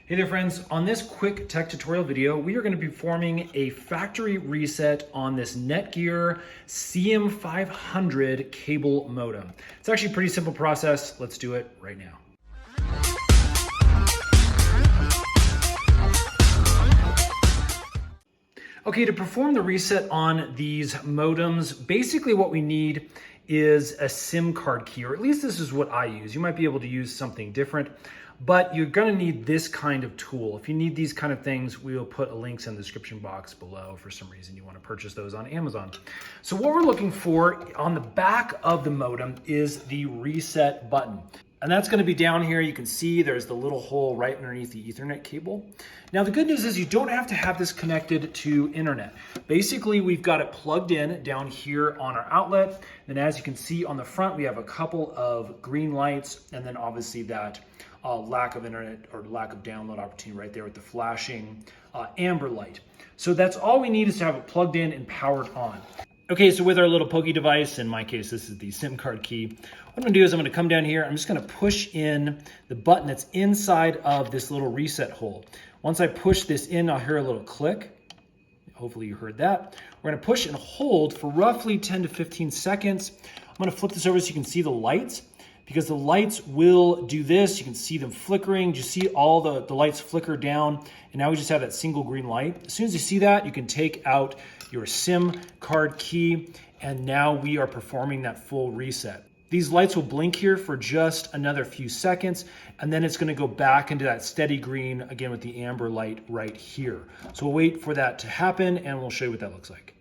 Hey there friends, on this quick tech tutorial video, we are going to be performing a factory reset on this Netgear CM500 cable modem. It's actually a pretty simple process. Let's do it right now. Okay, to perform the reset on these modems, basically what we need is a SIM card key, or at least this is what I use. You might be able to use something different, but you're gonna need this kind of tool. If you need these kind of things, we will put links in the description box below for some reason you wanna purchase those on Amazon. So what we're looking for on the back of the modem is the reset button. And that's gonna be down here. You can see there's the little hole right underneath the Ethernet cable. Now the good news is you don't have to have this connected to internet. Basically, we've got it plugged in down here on our outlet. And as you can see on the front, we have a couple of green lights, and then obviously that lack of internet or lack of download opportunity right there with the flashing amber light. So that's all we need is to have it plugged in and powered on. Okay, so with our little pokey device, in my case, this is the SIM card key. What I'm gonna do is I'm gonna come down here, I'm just gonna push in the button that's inside of this little reset hole. Once I push this in, I'll hear a little click. Hopefully you heard that. We're gonna push and hold for roughly 10 to 15 seconds. I'm gonna flip this over so you can see the lights, because the lights will do this. You can see them flickering. You see all the lights flicker down, and now we just have that single green light. As soon as you see that, you can take out your SIM card key, and now we are performing that full reset. These lights will blink here for just another few seconds, and then it's gonna go back into that steady green again with the amber light right here. So we'll wait for that to happen, and we'll show you what that looks like.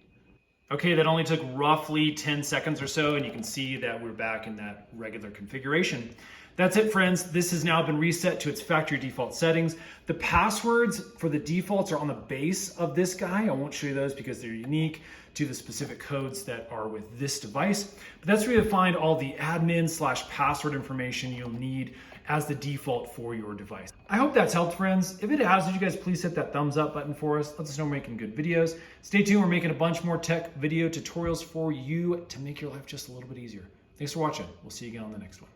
Okay, that only took roughly 10 seconds or so, and you can see that we're back in that regular configuration. That's it, friends. This has now been reset to its factory default settings. The passwords for the defaults are on the base of this guy. I won't show you those because they're unique to the specific codes that are with this device. But that's where you'll find all the admin/password information you'll need as the default for your device. I hope that's helped, friends. If it has, would you guys please hit that thumbs up button for us? Let us know we're making good videos. Stay tuned, we're making a bunch more tech video tutorials for you to make your life just a little bit easier. Thanks for watching. We'll see you again on the next one.